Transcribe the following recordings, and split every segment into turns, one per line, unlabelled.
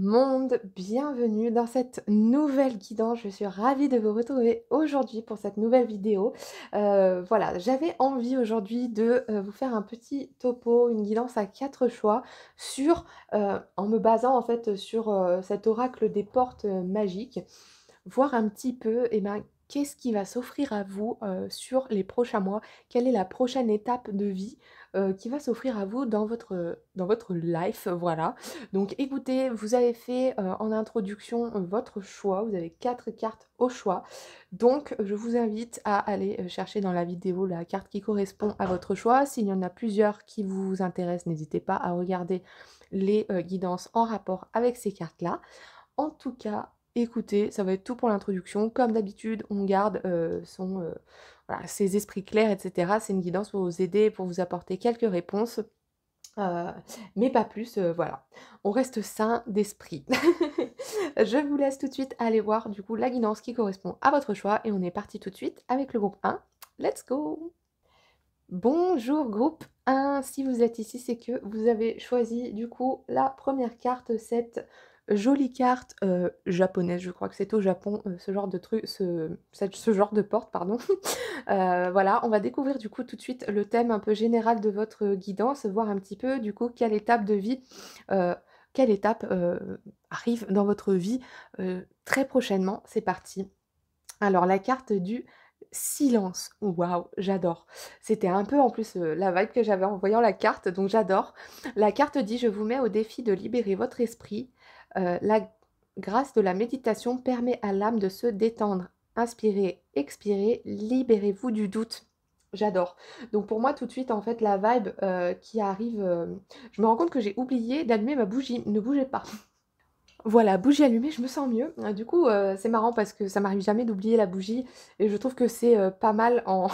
monde, bienvenue dans cette nouvelle guidance. Je suis ravie de vous retrouver aujourd'hui pour cette nouvelle vidéo. Voilà, j'avais envie aujourd'hui de vous faire un petit topo, une guidance à 4 choix sur, en me basant en fait sur cet oracle des portes magiques, voir un petit peu, eh ben, qu'est-ce qui va s'offrir à vous sur les prochains mois, quelle est la prochaine étape de vie qui va s'offrir à vous dans votre life, voilà. Donc écoutez, vous avez fait, en introduction, votre choix. Vous avez 4 cartes au choix. Donc je vous invite à aller, chercher dans la vidéo la carte qui correspond à votre choix. S'il y en a plusieurs qui vous intéressent, n'hésitez pas à regarder les, guidances en rapport avec ces cartes-là. En tout cas, écoutez, ça va être tout pour l'introduction. Comme d'habitude, on garde, voilà, ses esprits clairs et cetera. C'est une guidance pour vous aider, pour vous apporter quelques réponses. Heu, mais pas plus, voilà. On reste sain d'esprit. Je vous laisse tout de suite aller voir du coup la guidance qui correspond à votre choix et on est parti tout de suite avec le groupe 1. Let's go! Bonjour groupe 1, si vous êtes ici, c'est que vous avez choisi du coup la première carte, cette jolie carte, japonaise. Je crois que c'est au Japon, ce genre de truc, ce genre de porte, pardon. Voilà, on va découvrir du coup tout de suite le thème un peu général de votre guidance, voir un petit peu du coup quelle étape de vie, heu, quelle étape, arrive dans votre vie, très prochainement. C'est parti. Alors la carte du silence, waouh, j'adore. C'était un peu en plus, la vibe que j'avais en voyant la carte, donc j'adore. La carte dit: «Je vous mets au défi de libérer votre esprit. La grâce de la méditation permet à l'âme de se détendre. Inspirez, expirez, libérez-vous du doute». J'adore. Donc pour moi tout de suite en fait la vibe, qui arrive, je me rends compte que j'ai oublié d'allumer ma bougie. Ne bougez pas. Voilà, bougie allumée, je me sens mieux. Du coup, c'est marrant parce que ça m'arrive jamais d'oublier la bougie et je trouve que c'est, pas mal en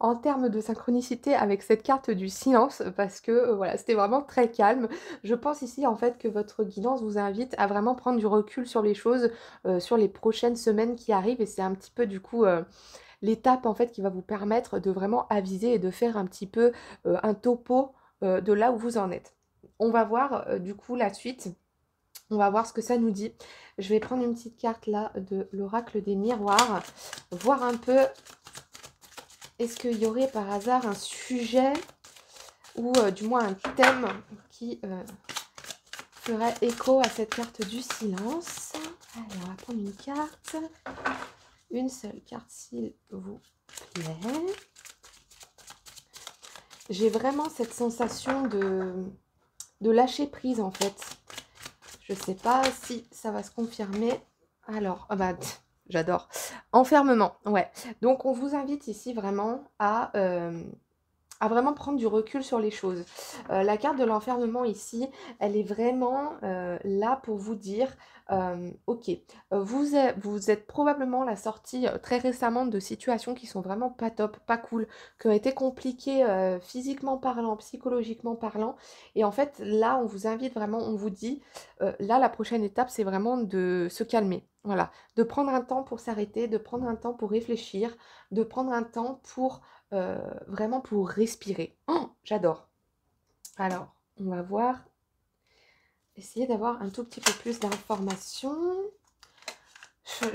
en termes de synchronicité avec cette carte du silence parce que, voilà, c'était vraiment très calme. Je pense ici, en fait, que votre guidance vous invite à vraiment prendre du recul sur les choses, sur les prochaines semaines qui arrivent et c'est un petit peu, du coup, l'étape, en fait, qui va vous permettre de vraiment aviser et de faire un petit peu, un topo, de là où vous en êtes. On va voir, du coup, la suite. On va voir ce que ça nous dit. Je vais prendre une petite carte là de l'oracle des miroirs, voir un peu, est-ce qu'il y aurait par hasard un sujet ou du moins un thème qui ferait écho à cette carte du silence. Allez, on va prendre une carte. Une seule carte s'il vous plaît. J'ai vraiment cette sensation de lâcher prise en fait. Je sais pas si ça va se confirmer. Alors, ah bah, j'adore. Enfermement, ouais. Donc on vous invite ici vraiment à vraiment prendre du recul sur les choses. La carte de l'enfermement ici, elle est vraiment, là pour vous dire, OK, vous êtes probablement la sortie, très récemment de situations qui sont vraiment pas top, pas cool, qui ont été compliquées, physiquement parlant, psychologiquement parlant et en fait, là, on vous invite vraiment, on vous dit, là, la prochaine étape, c'est vraiment de se calmer. Voilà, de prendre un temps pour s'arrêter, de prendre un temps pour réfléchir, de prendre un temps pour vraiment pour respirer. Oh, j'adore. Alors, on va voir, essayer d'avoir un tout petit peu plus d'informations.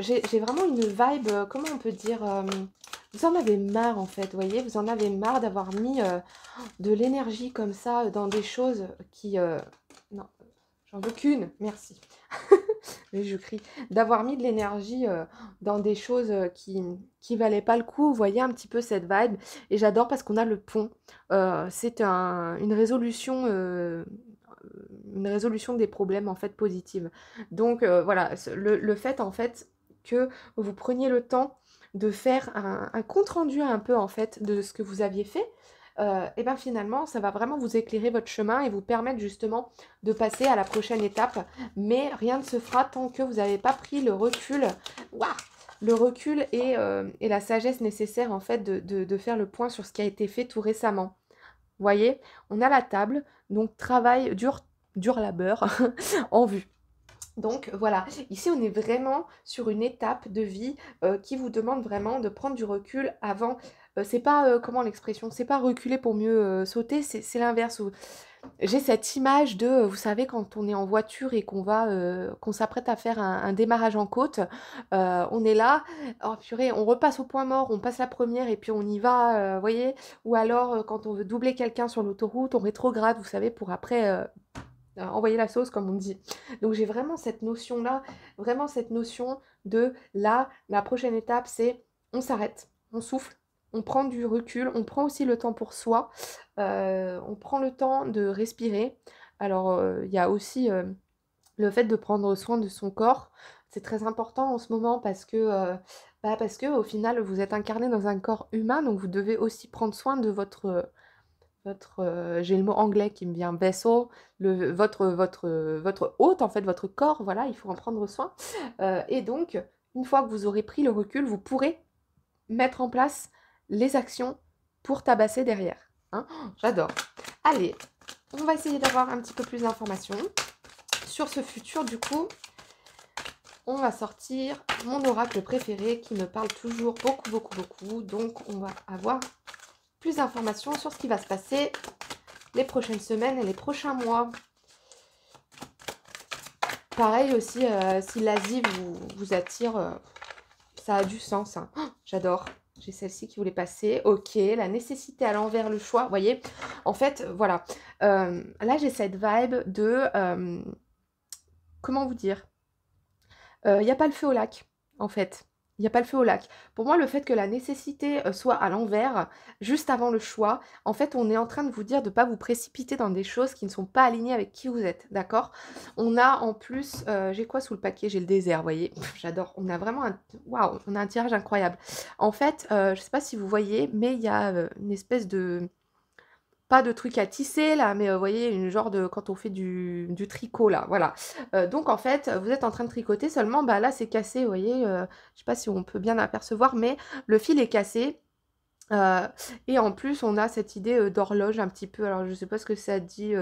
J'ai vraiment une vibe, comment on peut dire, vous en avez marre en fait, vous voyez, vous en avez marre d'avoir mis de l'énergie comme ça dans des choses qui... non, j'en veux qu'une, merci. Oui, je crie. D'avoir mis de l'énergie, dans des choses, qui valaient pas le coup. Vous voyez un petit peu cette vibe? Et j'adore parce qu'on a le pont. C'est une résolution des problèmes, en fait, positive. Donc voilà, le fait, en fait, que vous preniez le temps de faire un compte rendu un peu, en fait, de ce que vous aviez fait, et ben, finalement, ça va vraiment vous éclairer votre chemin et vous permettre justement de passer à la prochaine étape mais rien ne se fera tant que vous n'avez pas pris le recul, ouah, le recul et la sagesse nécessaire en fait de faire le point sur ce qui a été fait tout récemment. Vous voyez? On a la table, donc travail, dur labeur en vue. Donc voilà, ici on est vraiment sur une étape de vie qui vous demande vraiment de prendre du recul avant. C'est pas, comment l'expression? C'est pas reculer pour mieux sauter, c'est l'inverse. J'ai cette image de, vous savez, quand on est en voiture et qu'on s'apprête à faire un démarrage en côte, on est là, oh purée, on repasse au point mort, on passe la première et puis on y va, vous voyez? Ou alors, quand on veut doubler quelqu'un sur l'autoroute, on rétrograde, vous savez, pour après, envoyer la sauce comme on dit. Donc j'ai vraiment cette notion-là, vraiment cette notion de là, la prochaine étape, c'est on s'arrête, on souffle, on prend du recul, on prend aussi le temps pour soi, on prend le temps de respirer. Alors, il y a aussi le fait de prendre soin de son corps. C'est très important en ce moment parce que au final, vous êtes incarné dans un corps humain, donc vous devez aussi prendre soin de j'ai le mot anglais qui me vient, vessel, votre hôte, en fait, votre corps, voilà, il faut en prendre soin. Et donc, une fois que vous aurez pris le recul, vous pourrez mettre en place les actions pour tabasser derrière. Hein. Oh, j'adore. Allez, on va essayer d'avoir un petit peu plus d'informations sur ce futur. Du coup, on va sortir mon oracle préféré qui me parle toujours beaucoup, beaucoup, beaucoup. Donc, on va avoir plus d'informations sur ce qui va se passer les prochaines semaines et les prochains mois. Pareil aussi, si l'Asie vous attire, ça a du sens. Hein. Oh, j'adore. J'ai celle-ci qui voulait passer. Ok, la nécessité à l'envers, le choix. Vous voyez, en fait, voilà. Là, j'ai cette vibe de... comment vous dire? Il n'y a pas le feu au lac, en fait. Il n'y a pas le feu au lac. Pour moi, le fait que la nécessité soit à l'envers, juste avant le choix, en fait, on est en train de vous dire de ne pas vous précipiter dans des choses qui ne sont pas alignées avec qui vous êtes, d'accord? On a en plus, j'ai quoi sous le paquet? J'ai le désert, vous voyez? J'adore. On a vraiment un... Waouh, on a un tirage incroyable. En fait, je ne sais pas si vous voyez, mais il y a une espèce de... Pas de truc à tisser là, mais vous voyez, une genre de quand on fait du tricot là, voilà. Donc en fait, vous êtes en train de tricoter, seulement bah là c'est cassé, vous voyez, je sais pas si on peut bien apercevoir, mais le fil est cassé. Et en plus, on a cette idée d'horloge un petit peu. Alors, je sais pas ce que ça dit.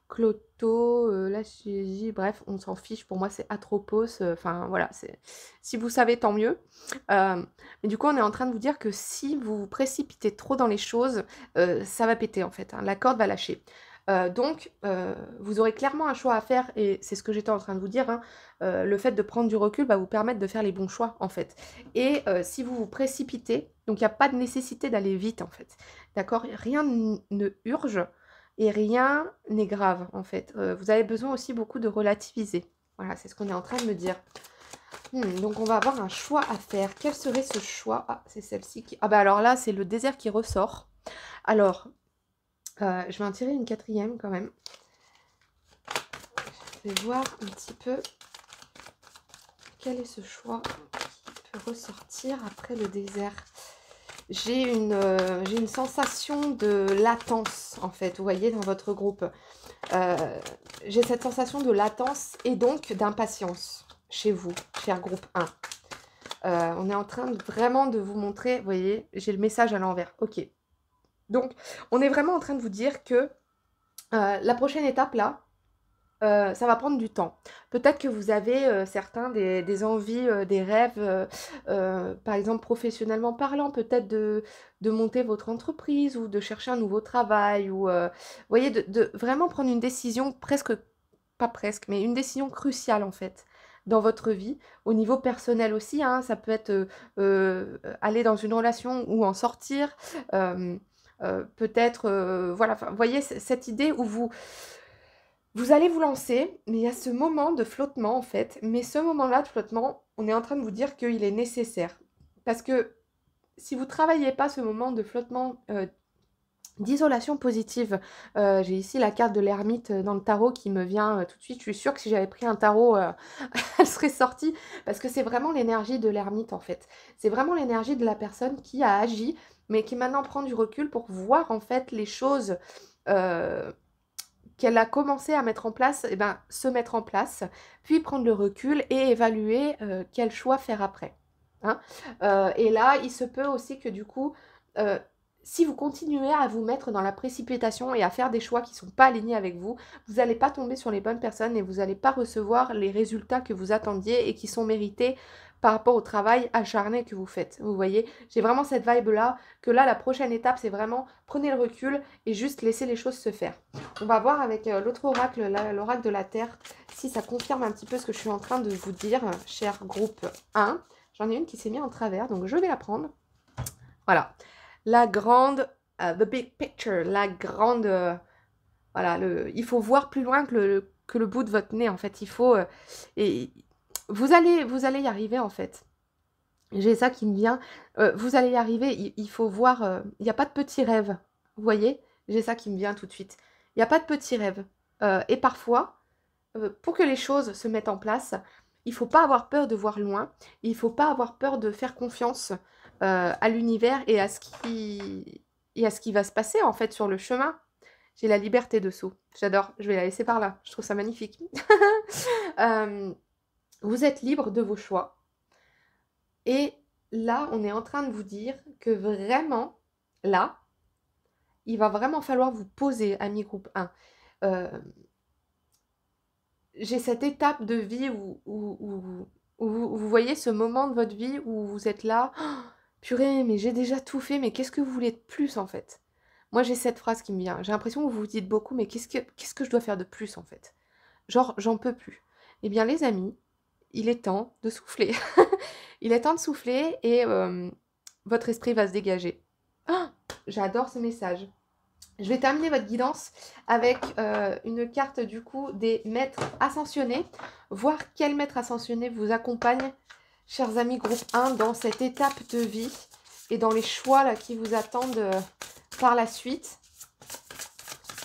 Cloto, la Suégie, bref, on s'en fiche. Pour moi, c'est Atropos. Enfin, voilà. Si vous savez, tant mieux. Mais du coup, on est en train de vous dire que si vous vous précipitez trop dans les choses, ça va péter, en fait. Hein, la corde va lâcher. Donc, vous aurez clairement un choix à faire. Et c'est ce que j'étais en train de vous dire. Hein, le fait de prendre du recul va vous permettre de faire les bons choix, en fait. Et si vous vous précipitez, donc il n'y a pas de nécessité d'aller vite en fait, d'accord? Rien ne urge et rien n'est grave en fait. Vous avez besoin aussi beaucoup de relativiser. Voilà, c'est ce qu'on est en train de me dire. Donc on va avoir un choix à faire. Quel serait ce choix? Ah, c'est celle-ci qui... Ah bah alors là, c'est le désert qui ressort. Alors, je vais en tirer une quatrième quand même. Je vais voir un petit peu quel est ce choix qui peut ressortir après le désert. J'ai une sensation de latence, en fait, vous voyez, dans votre groupe. J'ai cette sensation de latence et donc d'impatience chez vous, cher groupe 1. On est en train vraiment de vous montrer, vous voyez, j'ai le message à l'envers. Ok. Donc, on est vraiment en train de vous dire que la prochaine étape, là, ça va prendre du temps. Peut-être que vous avez certains des envies, des rêves, par exemple professionnellement parlant, peut-être de monter votre entreprise ou de chercher un nouveau travail ou, vous voyez, de vraiment prendre une décision presque, pas presque, mais une décision cruciale en fait dans votre vie, au niveau personnel aussi, hein, ça peut être aller dans une relation ou en sortir, peut-être, voilà, vous voyez cette idée où vous allez vous lancer, mais il y a ce moment de flottement en fait. Mais ce moment-là de flottement, on est en train de vous dire qu'il est nécessaire. Parce que si vous ne travaillez pas ce moment de flottement, d'isolation positive, j'ai ici la carte de l'ermite dans le tarot qui me vient tout de suite. Je suis sûre que si j'avais pris un tarot, elle serait sortie. Parce que c'est vraiment l'énergie de l'ermite en fait. C'est vraiment l'énergie de la personne qui a agi, mais qui maintenant prend du recul pour voir en fait les choses... qu'elle a commencé à mettre en place, eh ben, se mettre en place, puis prendre le recul et évaluer quel choix faire après. Hein. Et là, il se peut aussi que du coup, si vous continuez à vous mettre dans la précipitation et à faire des choix qui ne sont pas alignés avec vous, vous n'allez pas tomber sur les bonnes personnes et vous n'allez pas recevoir les résultats que vous attendiez et qui sont mérités par rapport au travail acharné que vous faites. Vous voyez, j'ai vraiment cette vibe-là, que là, la prochaine étape, c'est vraiment prenez le recul et juste laissez les choses se faire. On va voir avec l'autre oracle, l'oracle de la Terre, si ça confirme un petit peu ce que je suis en train de vous dire, cher groupe 1. J'en ai une qui s'est mise en travers, donc je vais la prendre. Voilà. La grande, the big picture, la grande, voilà, il faut voir plus loin que le bout de votre nez, en fait. Il faut, et vous allez y arriver, en fait. J'ai ça qui me vient. Vous allez y arriver, il faut voir, il n'y a pas de petits rêves, vous voyez? J'ai ça qui me vient tout de suite. Il n'y a pas de petits rêves. Et parfois, pour que les choses se mettent en place, il ne faut pas avoir peur de voir loin, il ne faut pas avoir peur de faire confiance à l'univers et à ce qui va se passer en fait sur le chemin. J'ai la liberté dessous. J'adore. Je vais la laisser par là. Je trouve ça magnifique. Vous êtes libre de vos choix. Et là, on est en train de vous dire que vraiment, là, il va vraiment falloir vous poser, ami groupe 1. J'ai cette étape de vie où vous voyez ce moment de votre vie où vous êtes là, oh, purée, mais j'ai déjà tout fait, mais qu'est-ce que vous voulez de plus en fait? Moi j'ai cette phrase qui me vient, j'ai l'impression que vous vous dites beaucoup, mais qu'est-ce que je dois faire de plus en fait? Genre, j'en peux plus. Eh bien les amis, il est temps de souffler. Il est temps de souffler et votre esprit va se dégager. Oh, j'adore ce message. Je vais terminer votre guidance avec une carte du coup des maîtres ascensionnés. Voir quel maître ascensionné vous accompagne, chers amis groupe 1, dans cette étape de vie et dans les choix là, qui vous attendent par la suite.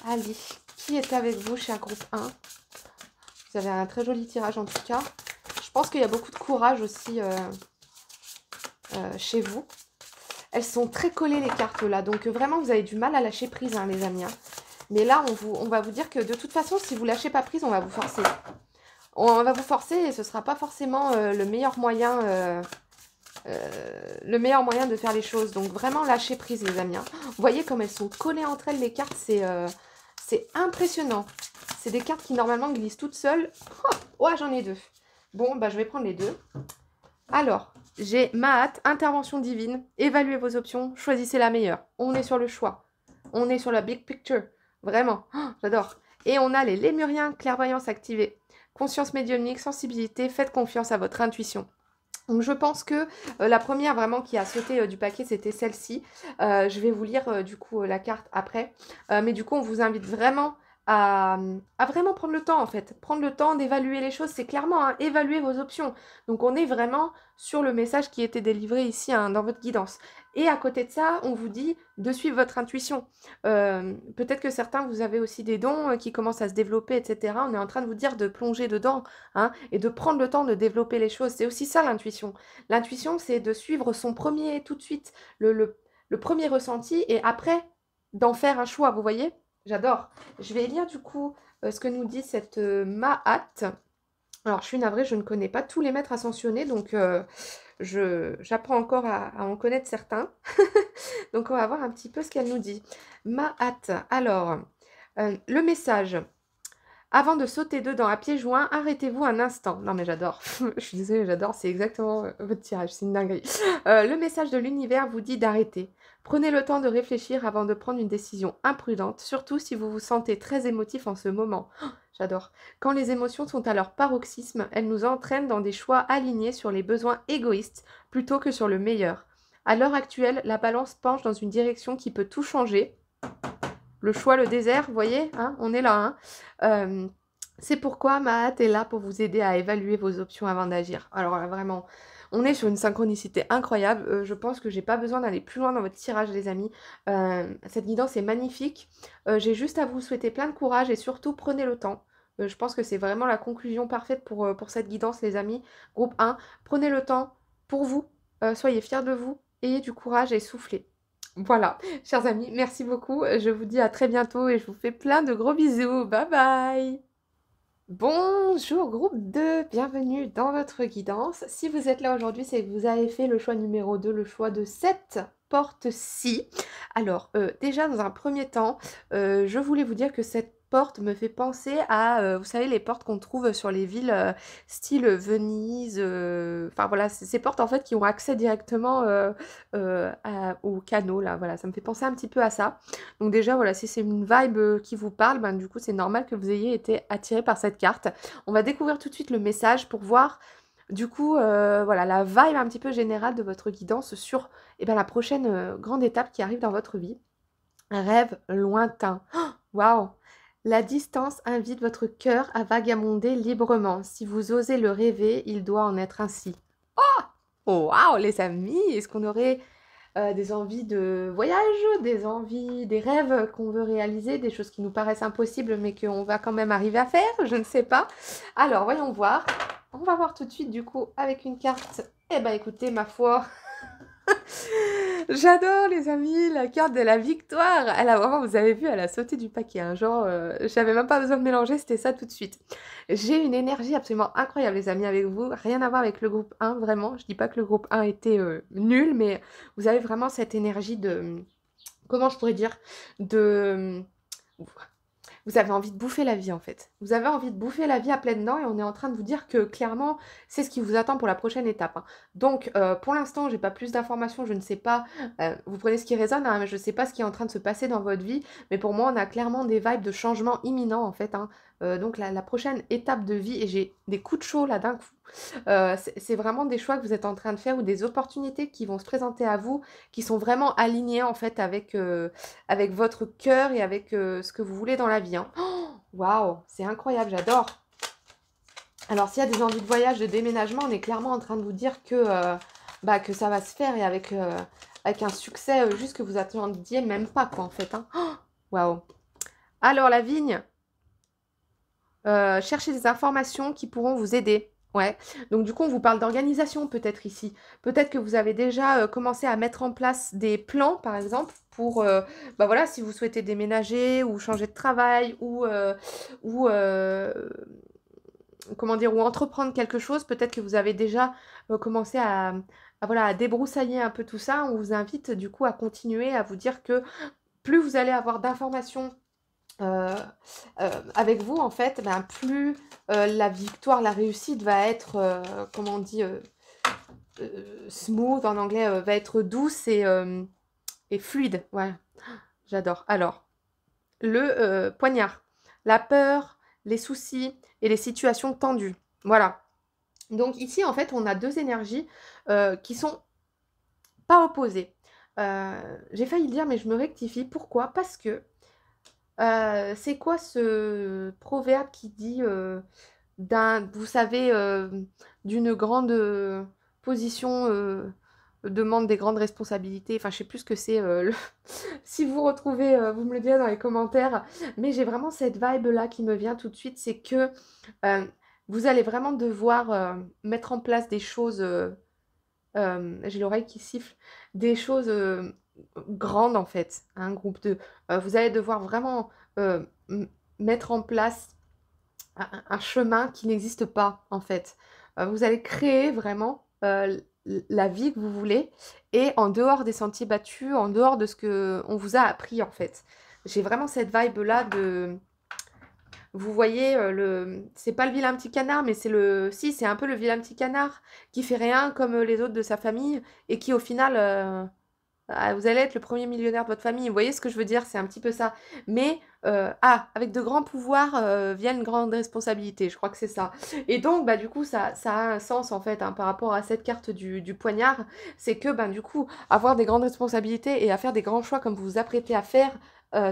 Allez, qui est avec vous, cher groupe 1? Vous avez un très joli tirage en tout cas. Je pense qu'il y a beaucoup de courage aussi chez vous. Elles sont très collées les cartes là, donc vraiment vous avez du mal à lâcher prise hein, les amis. Hein. Mais là on va vous dire que de toute façon si vous lâchez pas prise on va vous forcer. On va vous forcer et ce sera pas forcément le meilleur moyen de faire les choses. Donc vraiment lâchez prise les amis. Hein. Vous voyez comme elles sont collées entre elles les cartes, c'est impressionnant. C'est des cartes qui normalement glissent toutes seules. Oh, ouais j'en ai deux. Bon bah je vais prendre les deux. Alors, j'ai Mahat, intervention divine, évaluez vos options, choisissez la meilleure. On est sur le choix, on est sur la big picture, vraiment, oh, j'adore. Et on a les lémuriens, clairvoyance activée, conscience médiumnique, sensibilité, faites confiance à votre intuition. Donc je pense que la première vraiment qui a sauté du paquet, c'était celle-ci. Je vais vous lire du coup la carte après. Mais du coup, on vous invite vraiment à vraiment prendre le temps en fait. Prendre le temps d'évaluer les choses. C'est clairement hein, évaluer vos options. Donc on est vraiment sur le message qui était délivré ici hein, dans votre guidance. Et à côté de ça, on vous dit de suivre votre intuition. Peut-être que certains, vous avez aussi des dons qui commencent à se développer, etc. On est en train de vous dire de plonger dedans hein, et de prendre le temps de développer les choses. C'est aussi ça l'intuition. L'intuition, c'est de suivre son premier, tout de suite, le premier ressenti et après d'en faire un choix, vous voyez? J'adore. Je vais lire du coup ce que nous dit cette Mahat. Alors, je suis navrée, je ne connais pas tous les maîtres ascensionnés, donc j'apprends encore à en connaître certains. Donc, on va voir un petit peu ce qu'elle nous dit. Mahat, alors, le message. Avant de sauter dedans à pieds joints, arrêtez-vous un instant. Non mais j'adore, je suis désolée, j'adore, c'est exactement votre tirage, c'est une dinguerie. Le message de l'univers vous dit d'arrêter. Prenez le temps de réfléchir avant de prendre une décision imprudente, surtout si vous vous sentez très émotif en ce moment. Oh, j'adore. Quand les émotions sont à leur paroxysme, elles nous entraînent dans des choix alignés sur les besoins égoïstes plutôt que sur le meilleur. À l'heure actuelle, la balance penche dans une direction qui peut tout changer. Le choix, le désert, vous voyez, hein, on est là. Hein. C'est pourquoi Mahat est là pour vous aider à évaluer vos options avant d'agir. Alors là, vraiment, on est sur une synchronicité incroyable. Je pense que j'ai pas besoin d'aller plus loin dans votre tirage, les amis. Cette guidance est magnifique. J'ai juste à vous souhaiter plein de courage et surtout prenez le temps. Je pense que c'est vraiment la conclusion parfaite pour cette guidance, les amis. Groupe 1, prenez le temps pour vous. Soyez fiers de vous. Ayez du courage et soufflez. Voilà, chers amis, merci beaucoup. Je vous dis à très bientôt et je vous fais plein de gros bisous. Bye bye. Bonjour groupe 2, bienvenue dans votre guidance. Si vous êtes là aujourd'hui, c'est que vous avez fait le choix numéro 2, le choix de cette porte-ci. Alors, déjà dans un premier temps, je voulais vous dire que cette porte me fait penser à, vous savez les portes qu'on trouve sur les villes, style Venise, enfin voilà, c'est ces portes en fait qui ont accès directement, au canaux là, voilà, ça me fait penser un petit peu à ça. Donc déjà voilà, si c'est une vibe, qui vous parle, ben du coup c'est normal que vous ayez été attiré par cette carte. On va découvrir tout de suite le message pour voir du coup, voilà, la vibe un petit peu générale de votre guidance sur, eh ben, la prochaine, grande étape qui arrive dans votre vie. Un rêve lointain. Waouh! La distance invite votre cœur à vagabonder librement. Si vous osez le rêver, il doit en être ainsi. Oh waouh les amis! Est-ce qu'on aurait, des envies de voyage, des envies, des rêves qu'on veut réaliser, des choses qui nous paraissent impossibles mais qu'on va quand même arriver à faire? Je ne sais pas. Alors voyons voir. On va voir tout de suite du coup avec une carte. Eh ben écoutez, ma foi, j'adore les amis, la carte de la victoire. Elle a vraiment, vous avez vu, elle a sauté du paquet, hein, genre, j'avais même pas besoin de mélanger, c'était ça tout de suite. J'ai une énergie absolument incroyable les amis avec vous, rien à voir avec le groupe 1, vraiment. Je dis pas que le groupe 1 était nul, mais vous avez vraiment cette énergie de, comment je pourrais dire, de... Vous avez envie de bouffer la vie en fait. Vous avez envie de bouffer la vie à pleines dents et on est en train de vous dire que clairement c'est ce qui vous attend pour la prochaine étape, hein. Donc pour l'instant j'ai pas plus d'informations, je ne sais pas, vous prenez ce qui résonne, hein, mais je ne sais pas ce qui est en train de se passer dans votre vie, mais pour moi on a clairement des vibes de changement imminent en fait, hein. Donc la prochaine étape de vie, et j'ai des coups de chaud là d'un coup, c'est vraiment des choix que vous êtes en train de faire ou des opportunités qui vont se présenter à vous, qui sont vraiment alignées en fait avec, avec votre cœur et avec ce que vous voulez dans la vie, hein. Oh, waouh, c'est incroyable, j'adore. Alors s'il y a des envies de voyage, de déménagement, on est clairement en train de vous dire que, bah, que ça va se faire et avec, avec un succès juste que vous attendiez même pas quoi en fait, hein. Oh, waouh. Alors la vigne, cherchez des informations qui pourront vous aider. Ouais, donc du coup, on vous parle d'organisation peut-être ici. Peut-être que vous avez déjà commencé à mettre en place des plans, par exemple, pour, bah voilà, si vous souhaitez déménager ou changer de travail ou comment dire, ou entreprendre quelque chose. Peut-être que vous avez déjà commencé voilà, à débroussailler un peu tout ça. On vous invite du coup à continuer, à vous dire que plus vous allez avoir d'informations euh, avec vous, en fait, ben, plus la victoire, la réussite va être, comment on dit, smooth en anglais, va être douce et fluide. Ouais, j'adore. Alors, le poignard, la peur, les soucis et les situations tendues. Voilà. Donc ici, en fait, on a deux énergies qui sont pas opposées. J'ai failli le dire, mais je me rectifie. Pourquoi? Parce que c'est quoi ce proverbe qui dit vous savez, d'une grande position demande des grandes responsabilités. Enfin, je sais plus ce que c'est. Si vous retrouvez, vous me le direz dans les commentaires. Mais j'ai vraiment cette vibe-là qui me vient tout de suite. C'est que euh, vous allez vraiment devoir mettre en place des choses. J'ai l'oreille qui siffle. Des choses grandes en fait. Un groupe de. Vous allez devoir vraiment mettre en place un chemin qui n'existe pas, en fait. Vous allez créer vraiment la vie que vous voulez et en dehors des sentiers battus, en dehors de ce que on vous a appris, en fait. J'ai vraiment cette vibe-là de... Vous voyez, c'est pas le vilain petit canard, mais c'est le... Si, c'est un peu le vilain petit canard qui fait rien comme les autres de sa famille et qui, au final... vous allez être le premier millionnaire de votre famille. Vous voyez ce que je veux dire? C'est un petit peu ça. Mais, avec de grands pouvoirs viennent grandes responsabilités. Je crois que c'est ça. Et donc, bah, du coup, ça a un sens, en fait, hein, par rapport à cette carte du poignard. C'est que, ben, du coup, avoir des grandes responsabilités et à faire des grands choix comme vous vous apprêtez à faire,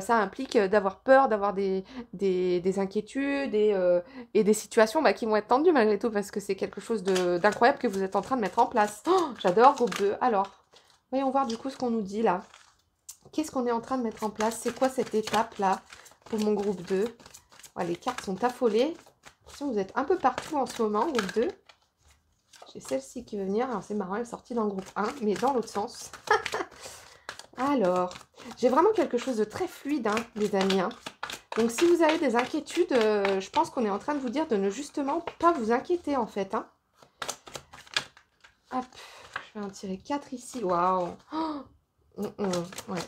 ça implique d'avoir peur, d'avoir des inquiétudes et des situations bah, qui vont être tendues malgré tout parce que c'est quelque chose d'incroyable que vous êtes en train de mettre en place. Oh, j'adore, groupe 2. Alors... voyons voir du coup ce qu'on nous dit là. Qu'est-ce qu'on est en train de mettre en place? C'est quoi cette étape là pour mon groupe 2? Ouais, les cartes sont affolées. Attention, vous êtes un peu partout en ce moment, groupe 2. J'ai celle-ci qui veut venir. Alors c'est marrant, elle est sortie dans le groupe 1, mais dans l'autre sens. Alors, j'ai vraiment quelque chose de très fluide, hein, les amis, hein. Donc si vous avez des inquiétudes, je pense qu'on est en train de vous dire de ne justement pas vous inquiéter en fait, hein. Hop. Je vais en tirer 4 ici. Waouh! Oh, Ouais.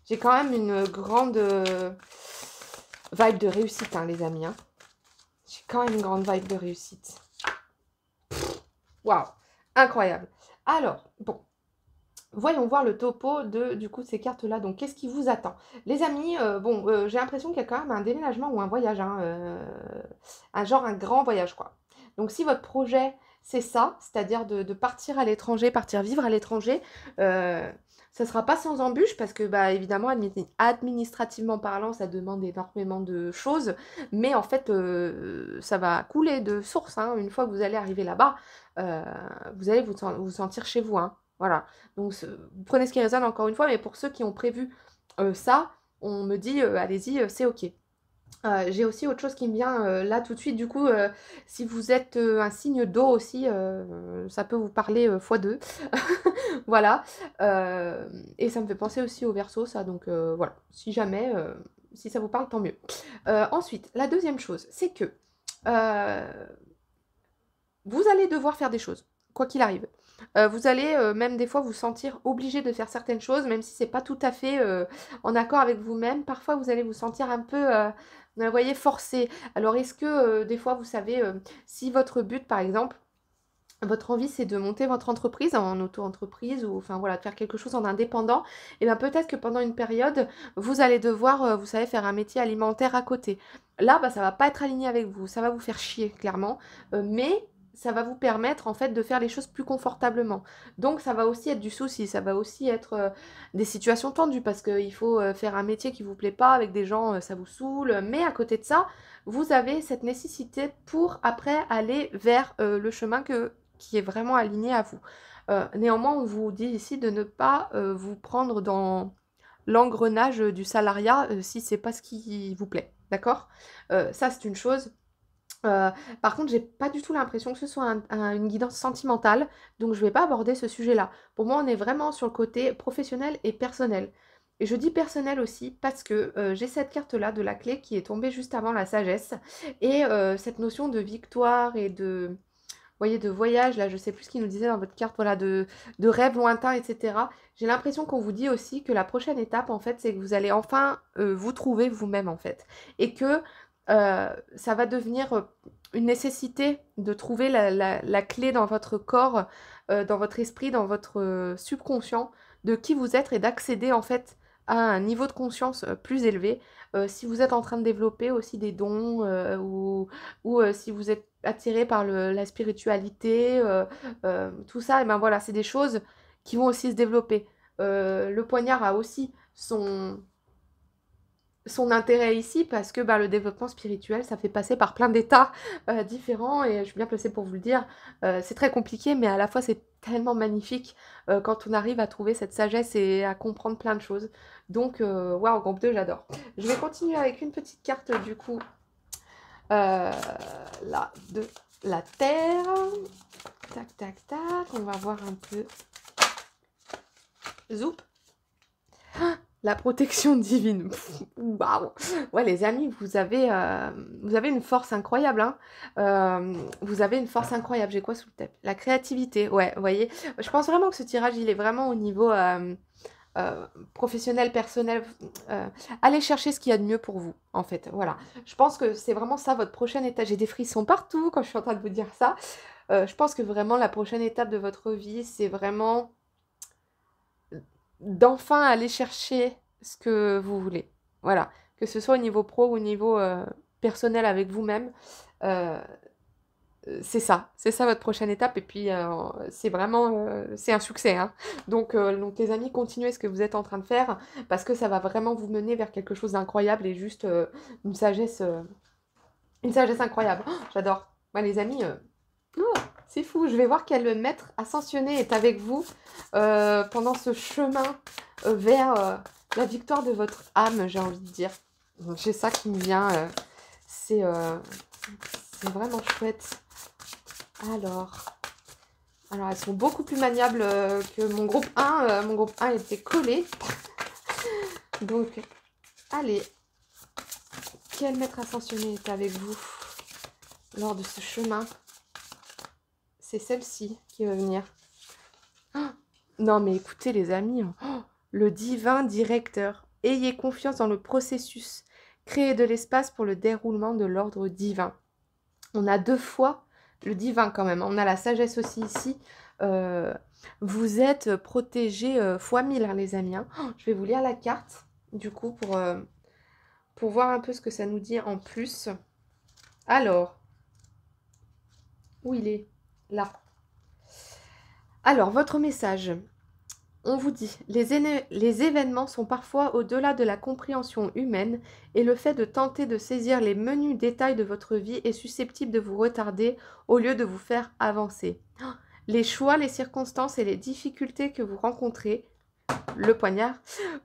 J'ai quand même une grande vibe de réussite, hein, les amis. Hein. J'ai quand même une grande vibe de réussite. Waouh, incroyable. Alors, bon, voyons voir le topo de, du coup, ces cartes-là. Donc, qu'est-ce qui vous attend? Les amis, bon, j'ai l'impression qu'il y a quand même un déménagement ou un voyage, hein, un genre, un grand voyage, quoi. Donc, si votre projet, c'est ça, c'est-à-dire de partir à l'étranger, partir vivre à l'étranger, ça ne sera pas sans embûche parce que, bah, évidemment, administrativement parlant, ça demande énormément de choses. Mais en fait, ça va couler de source, hein. Une fois que vous allez arriver là-bas, euh, vous allez vous sentir chez vous, hein. Voilà. Donc, vous prenez ce qui résonne encore une fois, mais pour ceux qui ont prévu ça, on me dit, allez-y, c'est OK. J'ai aussi autre chose qui me vient là tout de suite. Du coup, si vous êtes un signe d'eau aussi, ça peut vous parler x2. Voilà. Et ça me fait penser aussi au Verseau, ça. Donc voilà. Si jamais, si ça vous parle, tant mieux. Ensuite, la deuxième chose, c'est que vous allez devoir faire des choses, quoi qu'il arrive. Vous allez même des fois vous sentir obligé de faire certaines choses, même si c'est pas tout à fait en accord avec vous-même. Parfois, vous allez vous sentir un peu, vous voyez, forcé. Alors, est-ce que des fois, vous savez, si votre but, par exemple, votre envie, c'est de monter votre entreprise en auto-entreprise ou enfin voilà, de faire quelque chose en indépendant, et bien peut-être que pendant une période, vous allez devoir, vous savez, faire un métier alimentaire à côté. Là, bah, ça va pas être aligné avec vous, ça va vous faire chier, clairement, mais ça va vous permettre en fait de faire les choses plus confortablement. Donc ça va aussi être du souci, ça va aussi être des situations tendues parce qu'il faut faire un métier qui vous plaît pas avec des gens, ça vous saoule. Mais à côté de ça, vous avez cette nécessité pour après aller vers le chemin qui est vraiment aligné à vous. Néanmoins, on vous dit ici de ne pas vous prendre dans l'engrenage du salariat si c'est pas ce qui vous plaît. D'accord. Ça, c'est une chose. Par contre, j'ai pas du tout l'impression que ce soit une guidance sentimentale, donc je vais pas aborder ce sujet-là. Pour moi, on est vraiment sur le côté professionnel et personnel. Et je dis personnel aussi parce que j'ai cette carte-là de la clé qui est tombée juste avant la sagesse. Et cette notion de victoire et de, voyez, de voyage, là, je sais plus ce qu'il nous disait dans votre carte, voilà, de rêve lointain, etc. J'ai l'impression qu'on vous dit aussi que la prochaine étape, en fait, c'est que vous allez enfin vous trouver vous-même, en fait. Et que ça va devenir une nécessité de trouver la clé dans votre corps, dans votre esprit, dans votre subconscient, de qui vous êtes et d'accéder, en fait, à un niveau de conscience plus élevé. Si vous êtes en train de développer aussi des dons ou si vous êtes attiré par la spiritualité, tout ça, et ben voilà, c'est des choses qui vont aussi se développer. Le poignard a aussi son intérêt ici parce que bah, le développement spirituel, ça fait passer par plein d'états différents et je suis bien placée pour vous le dire. C'est très compliqué, mais à la fois c'est tellement magnifique quand on arrive à trouver cette sagesse et à comprendre plein de choses. Donc, waouh, groupe 2, j'adore. Je vais continuer avec une petite carte du coup. Là, de la Terre. Tac, tac, tac. On va voir un peu. Zoup. Ah, la protection divine. Waouh. Ouais, les amis, vous avez une force incroyable. Hein. Vous avez une force incroyable. J'ai quoi sous le tête? La créativité. Ouais, vous voyez. Je pense vraiment que ce tirage, il est vraiment au niveau professionnel, personnel. Allez chercher ce qu'il y a de mieux pour vous, en fait. Voilà. Je pense que c'est vraiment ça, votre prochaine étape. J'ai des frissons partout quand je suis en train de vous dire ça. Je pense que vraiment, la prochaine étape de votre vie, c'est vraiment d'enfin aller chercher ce que vous voulez. Voilà. Que ce soit au niveau pro ou au niveau personnel avec vous-même. Euh, c'est ça votre prochaine étape et puis c'est vraiment c'est un succès hein. Donc les amis, continuez ce que vous êtes en train de faire parce que ça va vraiment vous mener vers quelque chose d'incroyable et juste une sagesse incroyable. Oh, j'adore. Moi les amis, oh, c'est fou. Je vais voir quel maître ascensionné est avec vous pendant ce chemin vers la victoire de votre âme, j'ai envie de dire. J'ai ça qui me vient. C'est vraiment chouette. Alors, elles sont beaucoup plus maniables que mon groupe 1. Mon groupe 1 était collé. Donc, allez. Quel maître ascensionné est avec vous lors de ce chemin? C'est celle-ci qui va venir. Oh, non, mais écoutez, les amis. Oh, le divin directeur. Ayez confiance dans le processus. Créez de l'espace pour le déroulement de l'ordre divin. On a 2 fois le divin quand même. On a la sagesse aussi ici. Vous êtes protégés fois 1000, hein, les amis. Hein. Oh, je vais vous lire la carte, du coup, pour voir un peu ce que ça nous dit en plus. Alors, où il est? Là. Alors, votre message. On vous dit, les événements sont parfois au-delà de la compréhension humaine et le fait de tenter de saisir les menus détails de votre vie est susceptible de vous retarder au lieu de vous faire avancer. Les choix, les circonstances et les difficultés que vous rencontrez, le poignard,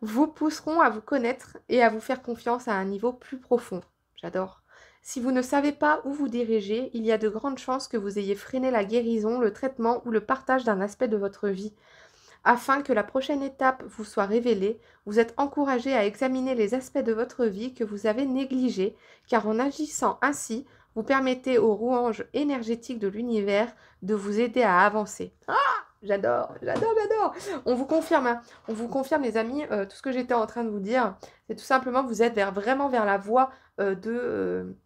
vous pousseront à vous connaître et à vous faire confiance à un niveau plus profond. J'adore. Si vous ne savez pas où vous diriger, il y a de grandes chances que vous ayez freiné la guérison, le traitement ou le partage d'un aspect de votre vie. Afin que la prochaine étape vous soit révélée, vous êtes encouragé à examiner les aspects de votre vie que vous avez négligés, car en agissant ainsi, vous permettez aux rouages énergétiques de l'univers de vous aider à avancer. Ah, j'adore, j'adore, j'adore. On vous confirme, hein, on vous confirme les amis, tout ce que j'étais en train de vous dire, c'est tout simplement que vous êtes vraiment vers la voie de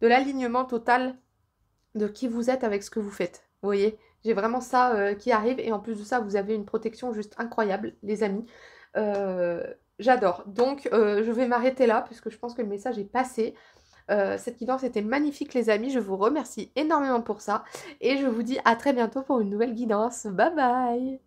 l'alignement total de qui vous êtes avec ce que vous faites. Vous voyez, j'ai vraiment ça qui arrive. Et en plus de ça, vous avez une protection juste incroyable, les amis. J'adore. Donc, je vais m'arrêter là, puisque je pense que le message est passé. Cette guidance était magnifique, les amis. Je vous remercie énormément pour ça. Et je vous dis à très bientôt pour une nouvelle guidance. Bye bye.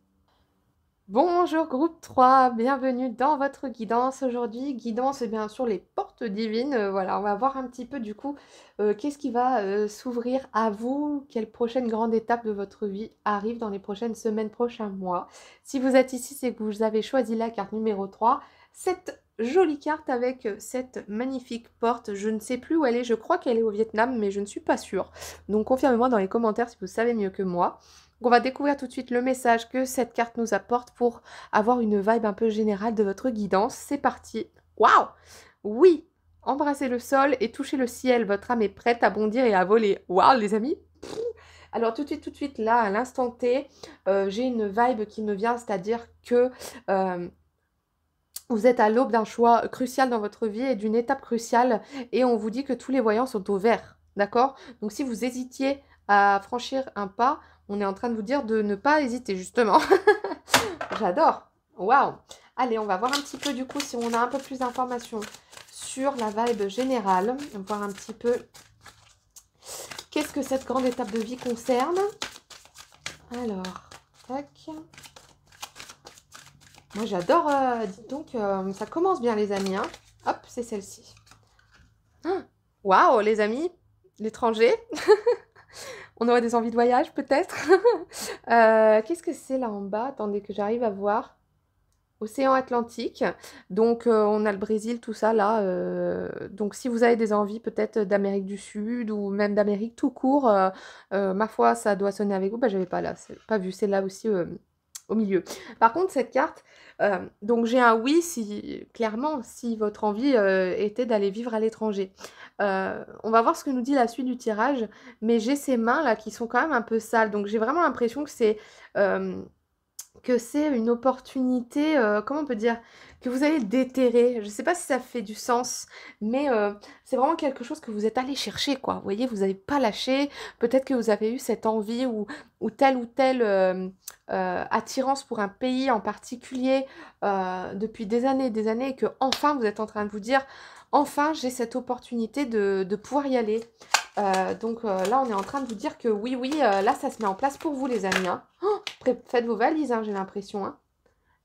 Bonjour groupe 3, bienvenue dans votre guidance. Aujourd'hui, guidance bien sûr les portes divines. Voilà, on va voir un petit peu du coup qu'est-ce qui va s'ouvrir à vous, quelle prochaine grande étape de votre vie arrive dans les prochaines semaines, prochains mois. Si vous êtes ici, c'est que vous avez choisi la carte numéro 3. Cette jolie carte avec cette magnifique porte, je ne sais plus où elle est, je crois qu'elle est au Vietnam, mais je ne suis pas sûre. Donc confirmez-moi dans les commentaires si vous savez mieux que moi. On va découvrir tout de suite le message que cette carte nous apporte pour avoir une vibe un peu générale de votre guidance. C'est parti. Waouh! Oui! Embrassez le sol et touchez le ciel. Votre âme est prête à bondir et à voler. Waouh, les amis! Alors tout de suite, là, à l'instant T, j'ai une vibe qui me vient, c'est-à-dire que vous êtes à l'aube d'un choix crucial dans votre vie et d'une étape cruciale et on vous dit que tous les voyants sont au vert. D'accord? Donc si vous hésitiez à franchir un pas, on est en train de vous dire de ne pas hésiter, justement. J'adore. Waouh. Allez, on va voir un petit peu, du coup, si on a un peu plus d'informations sur la vibe générale. On va voir un petit peu qu'est-ce que cette grande étape de vie concerne. Alors, tac. Moi, j'adore. Dites donc, ça commence bien, les amis. Hein. Hop, c'est celle-ci. Waouh, les amis. L'étranger. On aurait des envies de voyage, peut-être. Qu'est-ce que c'est là en bas? Attendez que j'arrive à voir. Océan Atlantique. Donc, on a le Brésil, tout ça, là. Donc, si vous avez des envies, peut-être d'Amérique du Sud ou même d'Amérique tout court, ma foi, ça doit sonner avec vous. Bah, j'avais pas là, pas vu. C'est là aussi au milieu. Par contre, cette carte, donc j'ai un oui, si clairement, si votre envie était d'aller vivre à l'étranger. On va voir ce que nous dit la suite du tirage, mais j'ai ces mains là qui sont quand même un peu sales, donc j'ai vraiment l'impression que c'est une opportunité, comment on peut dire, que vous allez déterrer. Je ne sais pas si ça fait du sens, mais c'est vraiment quelque chose que vous êtes allé chercher, quoi. Vous voyez, vous n'avez pas lâché. Peut-être que vous avez eu cette envie ou telle attirance pour un pays en particulier depuis des années et que enfin vous êtes en train de vous dire, enfin j'ai cette opportunité de pouvoir y aller. Donc là, on est en train de vous dire que oui, là, ça se met en place pour vous, les amis. Hein. Oh, faites vos valises, hein, j'ai l'impression. Hein.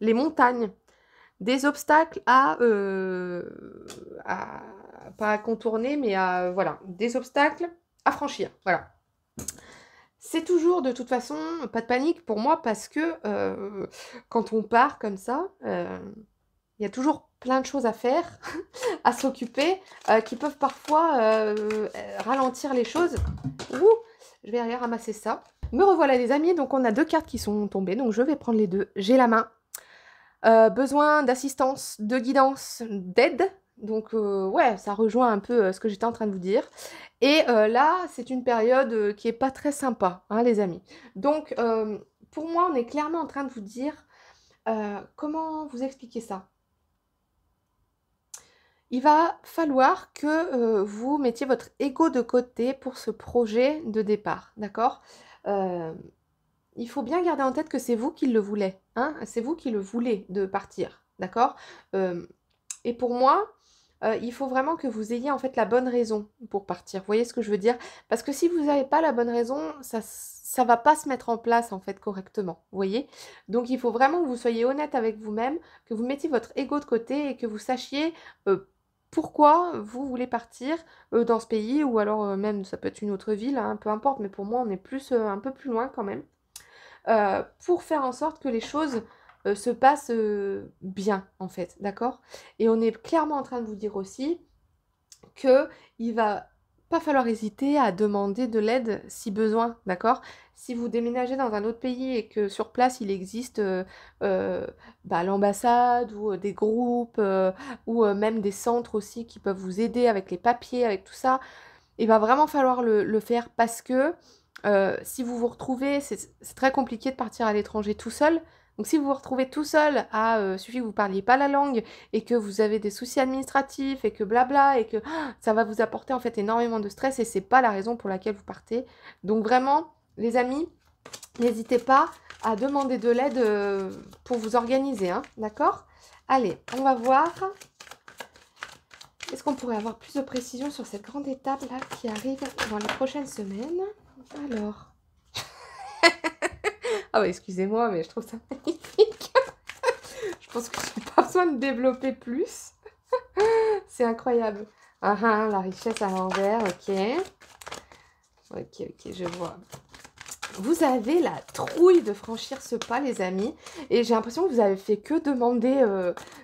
Les montagnes, des obstacles pas à contourner, mais voilà, des obstacles à franchir. Voilà. C'est toujours, de toute façon, pas de panique pour moi, parce que quand on part comme ça, il y a toujours plein de choses à faire, à s'occuper, qui peuvent parfois ralentir les choses. Ouh, je vais aller ramasser ça. Me revoilà les amis, donc on a 2 cartes qui sont tombées, donc je vais prendre les 2. J'ai la main. Besoin d'assistance, de guidance, d'aide. Donc ouais, ça rejoint un peu ce que j'étais en train de vous dire. Et là, c'est une période qui est pas très sympa, hein, les amis. Donc pour moi, on est clairement en train de vous dire Comment vous expliquer ça? Il va falloir que, vous mettiez votre ego de côté pour ce projet de départ, d'accord? Hem, il faut bien garder en tête que c'est vous qui le voulez, hein? C'est vous qui le voulez de partir, d'accord? Hem et pour moi, il faut vraiment que vous ayez en fait la bonne raison pour partir. Vous voyez ce que je veux dire? Parce que si vous n'avez pas la bonne raison, ça va pas se mettre en place en fait correctement, vous voyez? Donc il faut vraiment que vous soyez honnête avec vous-même, que vous mettiez votre ego de côté et que vous sachiez, pourquoi vous voulez partir, dans ce pays ou alors, même ça peut être une autre ville, hein, peu importe, mais pour moi on est plus, un peu plus loin quand même. Pour faire en sorte que les choses, se passent, bien, en fait, d'accord? Et on est clairement en train de vous dire aussi qu'il va pas falloir hésiter à demander de l'aide si besoin, d'accord? Si vous déménagez dans un autre pays et que sur place il existe, bah, l'ambassade ou, des groupes, ou, même des centres aussi qui peuvent vous aider avec les papiers, avec tout ça, il va vraiment falloir le faire parce que, si vous vous retrouvez c'est très compliqué de partir à l'étranger tout seul. Donc si vous vous retrouvez tout seul à, suffit que vous parliez pas la langue et que vous avez des soucis administratifs et que blabla et que ça va vous apporter en fait énormément de stress et c'est pas la raison pour laquelle vous partez. Donc vraiment, les amis, n'hésitez pas à demander de l'aide, pour vous organiser, hein, d'accord? Allez, on va voir. Est-ce qu'on pourrait avoir plus de précision sur cette grande étape là qui arrive dans les prochaines semaines? Alors. Ah ouais, excusez-moi, mais je trouve ça magnifique. Je pense que j'ai pas besoin de développer plus. C'est incroyable. Ah ah, la richesse à l'envers, ok. Ok, ok, je vois. Vous avez la trouille de franchir ce pas, les amis. Et j'ai l'impression que vous avez fait que demander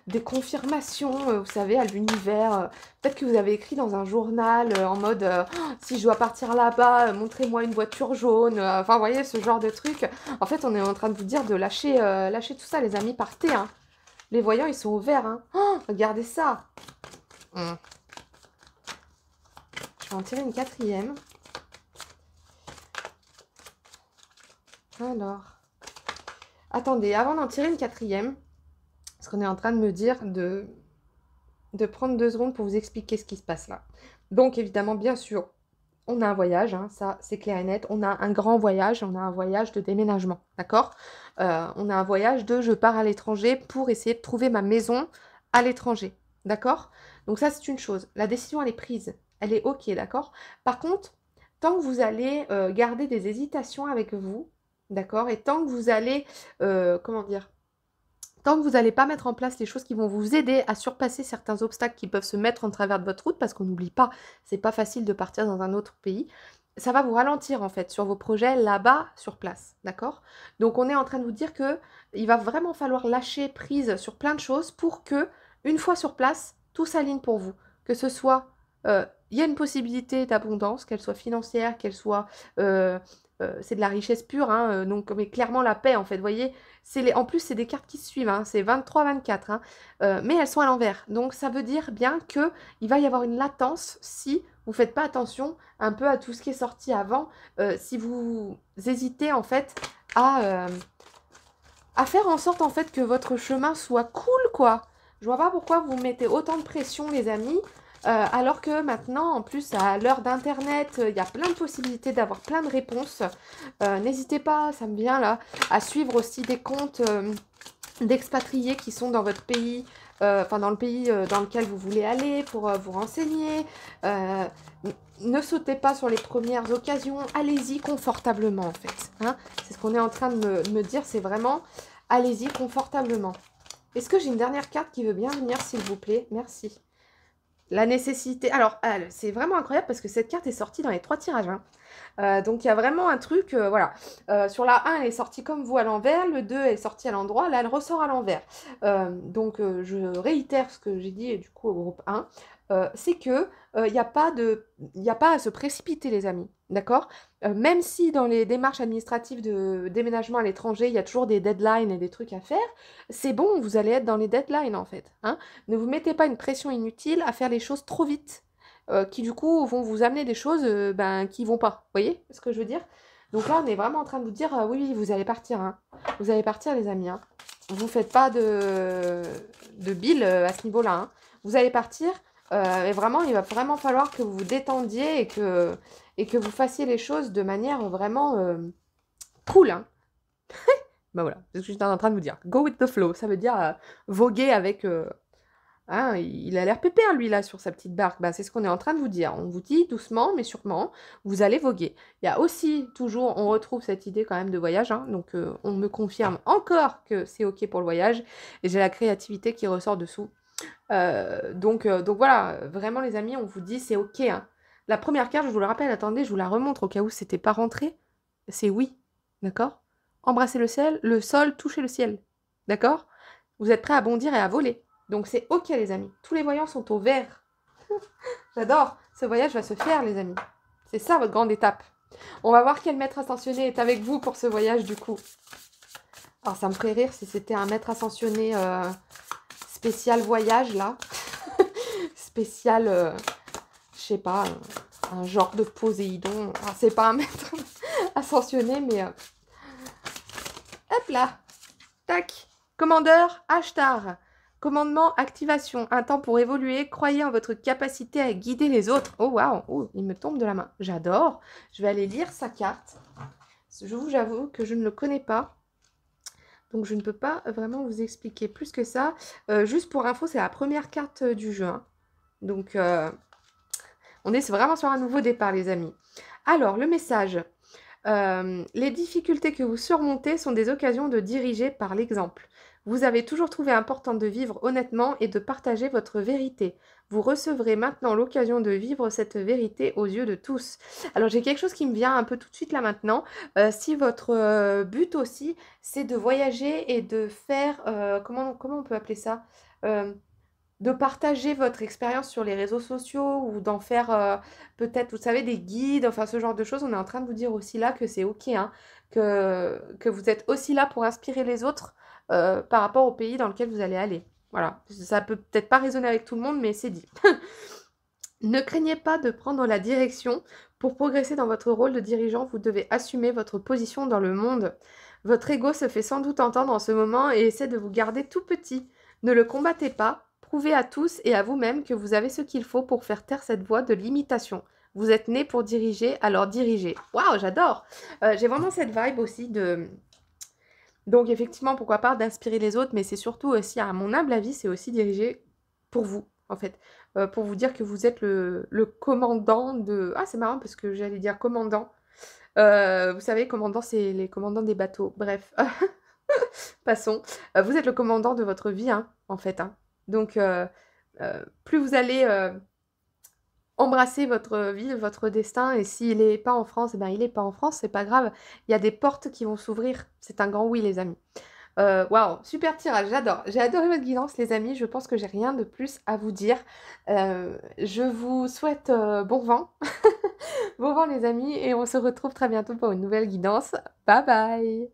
des confirmations, vous savez, à l'univers. Peut-être que vous avez écrit dans un journal en mode oh, si je dois partir là-bas, montrez-moi une voiture jaune. Enfin, vous voyez, ce genre de truc. En fait, on est en train de vous dire de lâcher, lâcher tout ça, les amis, partez. Hein. Les voyants, ils sont ouverts. Hein. Oh, regardez ça. Je vais en tirer une quatrième. Alors, attendez, avant d'en tirer une quatrième, parce qu'on est en train de me dire de prendre 2 secondes pour vous expliquer ce qui se passe là. Donc évidemment, bien sûr, on a un voyage, hein, ça c'est clair et net. On a un grand voyage, on a un voyage de déménagement, d'accord? On a un voyage de je pars à l'étranger pour essayer de trouver ma maison à l'étranger, d'accord? Donc ça c'est une chose. La décision elle est prise, elle est ok, d'accord? Par contre, tant que vous allez garder des hésitations avec vous, d'accord? Et tant que vous allez, comment dire? Tant que vous n'allez pas mettre en place les choses qui vont vous aider à surpasser certains obstacles qui peuvent se mettre en travers de votre route, parce qu'on n'oublie pas, c'est pas facile de partir dans un autre pays, ça va vous ralentir en fait sur vos projets là-bas, sur place, d'accord? Donc on est en train de vous dire que il va vraiment falloir lâcher prise sur plein de choses pour que, une fois sur place, tout s'aligne pour vous. Que ce soit, il y a une possibilité d'abondance, qu'elle soit financière, qu'elle soit, c'est de la richesse pure, hein, donc mais clairement la paix en fait, vous voyez? En plus, c'est des cartes qui se suivent, hein, c'est 23-24, hein, mais elles sont à l'envers. Donc ça veut dire bien qu'il va y avoir une latence si vous ne faites pas attention un peu à tout ce qui est sorti avant, si vous hésitez en fait à faire en sorte en fait que votre chemin soit cool, quoi. Je vois pas pourquoi vous mettez autant de pression, les amis, alors que maintenant, en plus, à l'heure d'internet, il y a plein de possibilités d'avoir plein de réponses. N'hésitez pas, ça me vient là, à suivre aussi des comptes d'expatriés qui sont dans votre pays, enfin dans le pays dans lequel vous voulez aller pour vous renseigner. Ne sautez pas sur les premières occasions, allez-y confortablement en fait. Hein. C'est ce qu'on est en train de me dire, c'est vraiment allez-y confortablement. Est-ce que j'ai une dernière carte qui veut bien venir, s'il vous plaît? Merci. La nécessité. Alors, c'est vraiment incroyable parce que cette carte est sortie dans les 3 tirages. Hein. Donc, il y a vraiment un truc, voilà. Sur la 1, elle est sortie comme vous à l'envers. Le 2 est sorti à l'endroit. Là, elle ressort à l'envers. Donc, je réitère ce que j'ai dit du coup au groupe 1. C'est que il n'y a pas à se précipiter, les amis. D'accord? Même si dans les démarches administratives de déménagement à l'étranger, il y a toujours des deadlines et des trucs à faire, c'est bon, vous allez être dans les deadlines en fait. Hein. Ne vous mettez pas une pression inutile à faire les choses trop vite, qui du coup vont vous amener des choses qui vont pas. Vous voyez ce que je veux dire? Donc là, on est vraiment en train de vous dire, oui, oui, vous allez partir. Hein. Vous allez partir, les amis. Hein. vous faites pas de bile à ce niveau-là. Hein. Vous allez partir et vraiment, il va vraiment falloir que vous vous détendiez et que vous fassiez les choses de manière vraiment cool. Hein. Ben voilà, c'est ce que j'étais en train de vous dire. Go with the flow, ça veut dire voguer avec... Hein, il a l'air pépère, lui, là, sur sa petite barque. Bah, c'est ce qu'on est en train de vous dire. On vous dit doucement, mais sûrement, vous allez voguer. Il y a aussi, toujours, on retrouve cette idée quand même de voyage. Hein, donc, on me confirme encore que c'est OK pour le voyage. Et j'ai la créativité qui ressort dessous. Donc voilà, vraiment, les amis, on vous dit c'est OK. Hein. La première carte, je vous le rappelle, attendez, je vous la remontre au cas où c'était pas rentré. C'est oui, d'accord? Embrasser le sol, toucher le ciel. D'accord? Vous êtes prêts à bondir et à voler. Donc c'est OK les amis. Tous les voyants sont au vert. J'adore. Ce voyage va se faire les amis. C'est ça votre grande étape. On va voir quel maître ascensionné est avec vous pour ce voyage du coup. Alors ça me ferait rire si c'était un maître ascensionné spécial voyage là. Spécial, je sais pas, un genre de Poséidon. Alors c'est pas un maître ascensionné mais... Hop là. Tac. Commandeur Ashtar. Commandement, activation, un temps pour évoluer, croyez en votre capacité à guider les autres. Oh waouh, oh, il me tombe de la main. J'adore. Je vais aller lire sa carte. J'avoue que je ne le connais pas. Donc je ne peux pas vraiment vous expliquer plus que ça. Juste pour info, c'est la première carte du jeu. Hein. Donc on est vraiment sur un nouveau départ les amis. Alors le message. Les difficultés que vous surmontez sont des occasions de diriger par l'exemple. Vous avez toujours trouvé important de vivre honnêtement et de partager votre vérité. Vous recevrez maintenant l'occasion de vivre cette vérité aux yeux de tous. Alors j'ai quelque chose qui me vient un peu tout de suite là maintenant. Si votre but aussi, c'est de voyager et de faire... comment on peut appeler ça de partager votre expérience sur les réseaux sociaux ou d'en faire peut-être, vous savez, des guides, enfin ce genre de choses. On est en train de vous dire aussi là que c'est OK, hein, que vous êtes aussi là pour inspirer les autres par rapport au pays dans lequel vous allez aller. Voilà, ça peut peut-être pas résonner avec tout le monde, mais c'est dit. Ne craignez pas de prendre la direction. Pour progresser dans votre rôle de dirigeant, vous devez assumer votre position dans le monde. Votre ego se fait sans doute entendre en ce moment et essaie de vous garder tout petit. Ne le combattez pas. Prouvez à tous et à vous-même que vous avez ce qu'il faut pour faire taire cette voie de l'imitation. Vous êtes né pour diriger, alors dirigez. Waouh, j'adore. J'ai vraiment cette vibe aussi de... Donc effectivement, pourquoi pas d'inspirer les autres, mais c'est surtout aussi, à mon humble avis, c'est aussi diriger pour vous, en fait. Pour vous dire que vous êtes le commandant de... Ah, c'est marrant parce que j'allais dire commandant. Vous savez, commandant, c'est les commandants des bateaux. Bref, passons. Vous êtes le commandant de votre vie, hein, en fait. Hein. Donc, plus vous allez embrasser votre vie, votre destin, et s'il n'est pas en France, eh ben, il n'est pas en France, c'est pas grave. Il y a des portes qui vont s'ouvrir. C'est un grand oui, les amis. Waouh, super tirage, j'adore. J'ai adoré votre guidance, les amis. Je pense que j'ai rien de plus à vous dire. Je vous souhaite bon vent. Bon vent, les amis, et on se retrouve très bientôt pour une nouvelle guidance. Bye bye.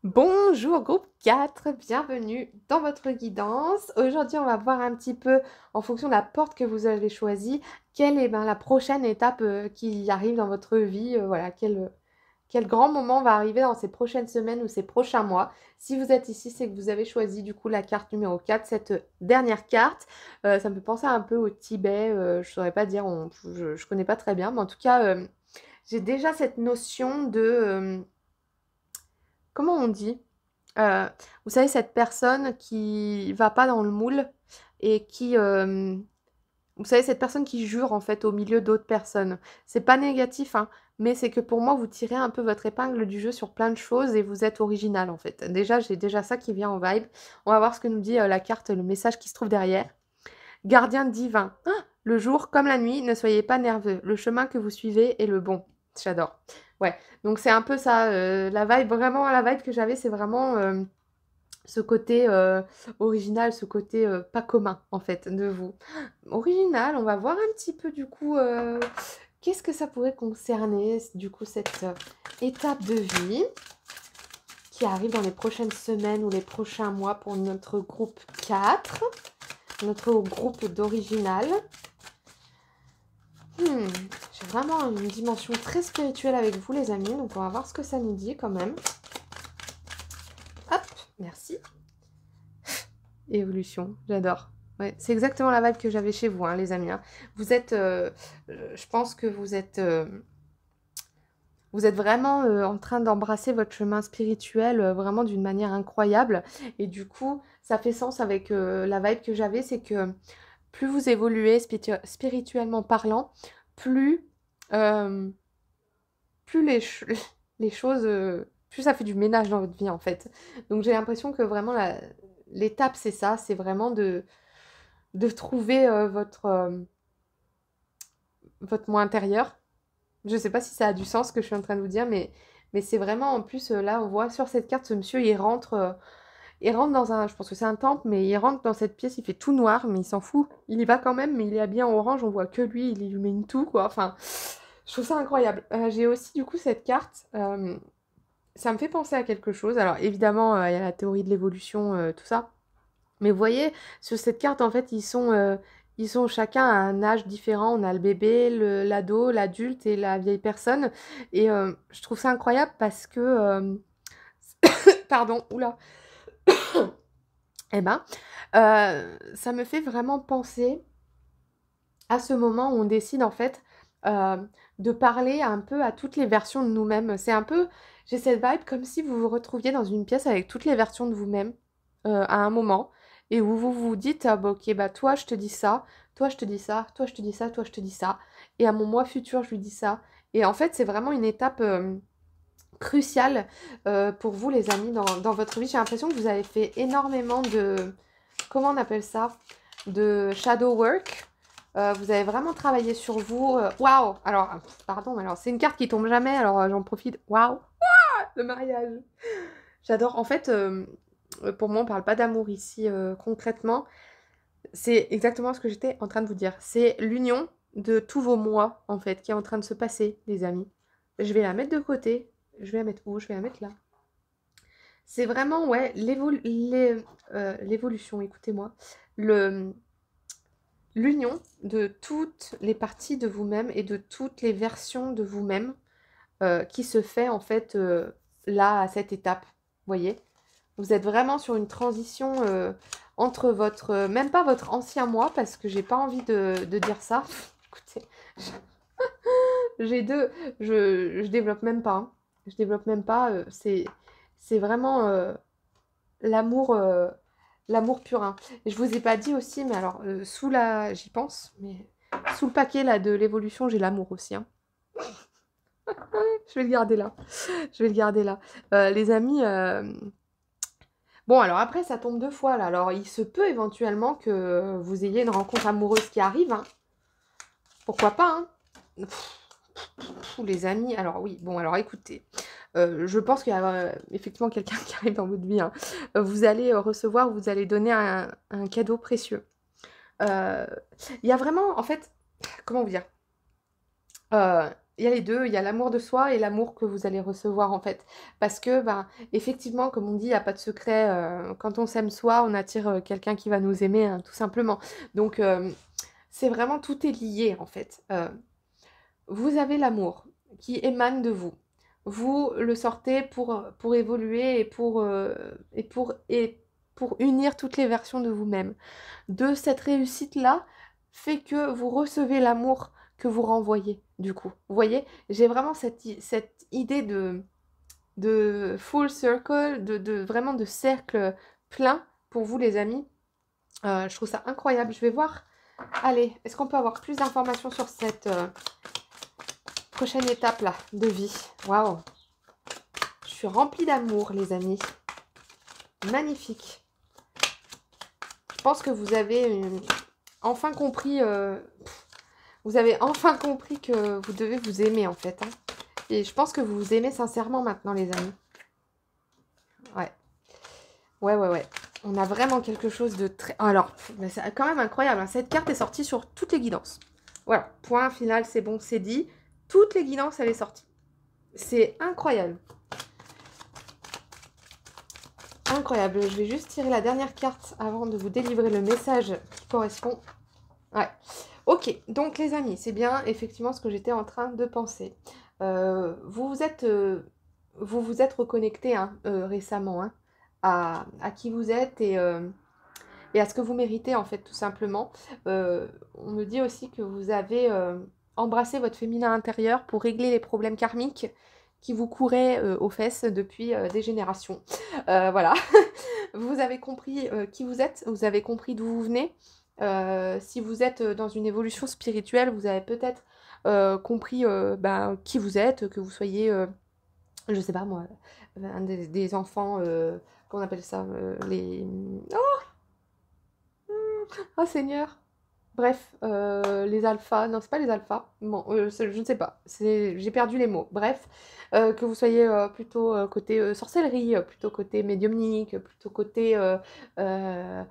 Bonjour groupe 4, bienvenue dans votre guidance. Aujourd'hui, on va voir un petit peu, en fonction de la porte que vous avez choisie, quelle est la prochaine étape qui arrive dans votre vie. Voilà, quel grand moment va arriver dans ces prochaines semaines ou ces prochains mois. Si vous êtes ici, c'est que vous avez choisi du coup la carte numéro 4, cette dernière carte. Ça me fait penser un peu au Tibet, je ne saurais pas dire, je ne connais pas très bien, mais en tout cas, j'ai déjà cette notion de... comment on dit vous savez, cette personne qui va pas dans le moule et qui... vous savez, cette personne qui jure en fait au milieu d'autres personnes. C'est pas négatif, hein, mais c'est que pour moi, vous tirez un peu votre épingle du jeu sur plein de choses et vous êtes original en fait. Déjà, j'ai déjà ça qui vient en vibe. On va voir ce que nous dit la carte, le message qui se trouve derrière. Gardien divin. Ah, le jour comme la nuit, ne soyez pas nerveux. Le chemin que vous suivez est le bon. J'adore. Ouais, donc c'est un peu ça, la vibe, vraiment la vibe que j'avais, c'est vraiment ce côté original, ce côté pas commun en fait de vous. Original, on va voir un petit peu du coup, qu'est-ce que ça pourrait concerner du coup cette étape de vie qui arrive dans les prochaines semaines ou les prochains mois pour notre groupe 4, notre groupe d'original. J'ai vraiment une dimension très spirituelle avec vous les amis, donc on va voir ce que ça nous dit quand même. Hop. merci. Évolution, j'adore. Ouais, c'est exactement la vibe que j'avais chez vous, hein, les amis, hein. Vous êtes, je pense que vous êtes vraiment en train d'embrasser votre chemin spirituel vraiment d'une manière incroyable. Et du coup, ça fait sens avec la vibe que j'avais, c'est que plus vous évoluez spirituellement parlant, plus, euh, plus les choses, plus ça fait du ménage dans votre vie en fait. Donc j'ai l'impression que vraiment l'étape c'est ça, c'est vraiment de trouver votre moi intérieur. Je sais pas si ça a du sens ce que je suis en train de vous dire, mais c'est vraiment en plus là on voit sur cette carte ce monsieur il rentre dans un, je pense que c'est un temple, mais il rentre dans cette pièce, il fait tout noir, mais il s'en fout. Il y va quand même, mais il est habillé en orange, on voit que lui, il illumine tout quoi. Enfin, je trouve ça incroyable. J'ai aussi du coup cette carte. Ça me fait penser à quelque chose. Alors évidemment, il y a la théorie de l'évolution, tout ça. Mais vous voyez, sur cette carte, en fait, ils sont chacun à un âge différent. On a le bébé, l'ado, l'adulte et la vieille personne. Et je trouve ça incroyable parce que... pardon, oula. Eh ben, ça me fait vraiment penser à ce moment où on décide, en fait, euh, de parler un peu à toutes les versions de nous-mêmes. C'est un peu... J'ai cette vibe comme si vous vous retrouviez dans une pièce avec toutes les versions de vous-même à un moment et où vous vous dites ah bah ok bah toi je te dis ça, toi je te dis ça, toi je te dis ça, toi je te dis ça et à mon moi futur je lui dis ça et en fait c'est vraiment une étape cruciale pour vous les amis dans votre vie. J'ai l'impression que vous avez fait énormément de comment on appelle ça, de shadow work. Vous avez vraiment travaillé sur vous. Waouh. Alors pardon, alors c'est une carte qui tombe jamais alors j'en profite. Waouh, le mariage. J'adore. En fait, pour moi, on parle pas d'amour ici concrètement. C'est exactement ce que j'étais en train de vous dire. C'est l'union de tous vos mois, en fait, qui est en train de se passer, les amis. Je vais la mettre de côté. Je vais la mettre où? Je vais la mettre là. C'est vraiment, ouais, l'évolution, écoutez-moi. Le, l'union de toutes les parties de vous-même et de toutes les versions de vous-même qui se fait, en fait, là, à cette étape. Vous voyez? Vous êtes vraiment sur une transition entre votre... même pas votre ancien moi, parce que j'ai pas envie de dire ça. Écoutez, j'ai deux... Je développe même pas. Hein. Je développe même pas. C'est vraiment l'amour l'amour pur. Hein. Et je vous ai pas dit aussi, mais alors, sous la... J'y pense, mais sous le paquet là, de l'évolution, j'ai l'amour aussi. Hein. Je vais le garder là. Je vais le garder là. Les amis... Bon, alors après, ça tombe deux fois, là. Alors, il se peut éventuellement que vous ayez une rencontre amoureuse qui arrive, hein. Pourquoi pas, hein. Les amis, alors oui, bon, alors écoutez. Je pense qu'il y a effectivement quelqu'un qui arrive dans votre vie, hein. Vous allez recevoir, vous allez donner un cadeau précieux. Il y a vraiment, en fait, comment vous dire il y a les deux, il y a l'amour de soi et l'amour que vous allez recevoir en fait. Parce que, ben, effectivement, comme on dit, il n'y a pas de secret. Quand on s'aime soi, on attire quelqu'un qui va nous aimer, hein, tout simplement. Donc, c'est vraiment, tout est lié en fait. Vous avez l'amour qui émane de vous. Vous le sortez pour évoluer et pour unir toutes les versions de vous-même. De cette réussite-là fait que vous recevez l'amour que vous renvoyez, du coup. Vous voyez, j'ai vraiment cette idée de full circle, vraiment de cercle plein pour vous, les amis. Je trouve ça incroyable. Je vais voir. Allez, est-ce qu'on peut avoir plus d'informations sur cette prochaine étape là de vie? Waouh! Je suis remplie d'amour, les amis. Magnifique. Je pense que vous avez enfin compris. Vous avez enfin compris que vous devez vous aimer en fait. Hein. Et je pense que vous vous aimez sincèrement maintenant, les amis. Ouais. Ouais. On a vraiment quelque chose de très... Alors, c'est quand même incroyable. Hein. Cette carte est sortie sur toutes les guidances. Voilà. Point final, c'est bon, c'est dit. Toutes les guidances, elle est sortie. C'est incroyable. Incroyable. Je vais juste tirer la dernière carte avant de vous délivrer le message qui correspond. Ouais. Ok, donc les amis, c'est bien effectivement ce que j'étais en train de penser. Vous vous êtes reconnecté hein, récemment hein, à qui vous êtes et à ce que vous méritez, en fait, tout simplement. On me dit aussi que vous avez embrassé votre féminin intérieur pour régler les problèmes karmiques qui vous couraient aux fesses depuis des générations. Voilà. Vous avez compris qui vous êtes, vous avez compris d'où vous venez. Si vous êtes dans une évolution spirituelle, vous avez peut-être compris ben, qui vous êtes, que vous soyez, je sais pas moi, des enfants, comment on appelle ça, les... Oh Seigneur! Bref, les alphas, non c'est pas les alphas, bon, je ne sais pas, j'ai perdu les mots. Bref, que vous soyez plutôt côté sorcellerie, plutôt côté médiumnique, plutôt côté euh,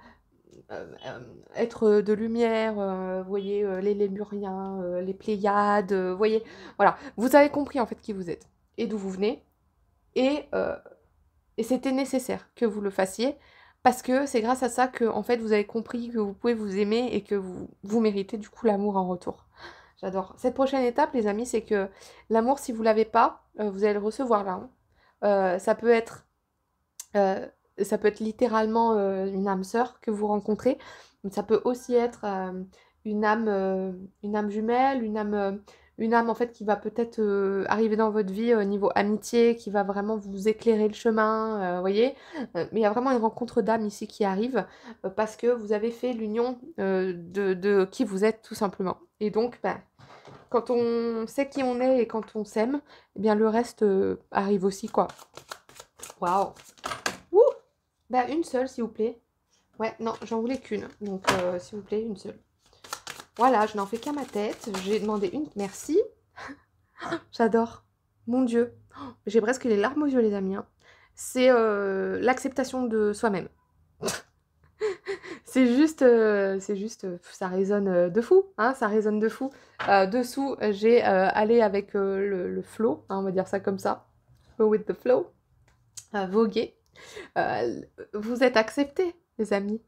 être de lumière, vous voyez, les Lémuriens, les Pléiades, vous voyez, voilà, vous avez compris en fait qui vous êtes et d'où vous venez, et, euh, et c'était nécessaire que vous le fassiez, parce que c'est grâce à ça que en fait, vous avez compris que vous pouvez vous aimer et que vous méritez du coup l'amour en retour. J'adore. Cette prochaine étape, les amis, c'est que l'amour, si vous l'avez pas, vous allez le recevoir là, hein. Ça peut être Heu, ça peut être littéralement, une âme sœur que vous rencontrez. Ça peut aussi être, une âme jumelle, une âme en fait qui va peut-être, arriver dans votre vie au niveau amitié, qui va vraiment vous éclairer le chemin, voyez? Mais il y a vraiment une rencontre d'âme ici qui arrive, parce que vous avez fait l'union, de qui vous êtes tout simplement. Et donc, bah, quand on sait qui on est et quand on s'aime, eh bien le reste, arrive aussi quoi. Waouh! Ouh! Bah, une seule, s'il vous plaît. Ouais, non, j'en voulais qu'une. Donc, s'il vous plaît, une seule. Voilà, je n'en fais qu'à ma tête. J'ai demandé une. Merci. J'adore. Mon Dieu. Oh, j'ai presque les larmes aux yeux, les amis, hein. C'est l'acceptation de soi-même. C'est juste, ça résonne de fou, hein, ça résonne de fou. Dessous, j'ai allé avec le flow, hein, on va dire ça comme ça. Go with the flow. Voguer. Vous êtes acceptés, les amis.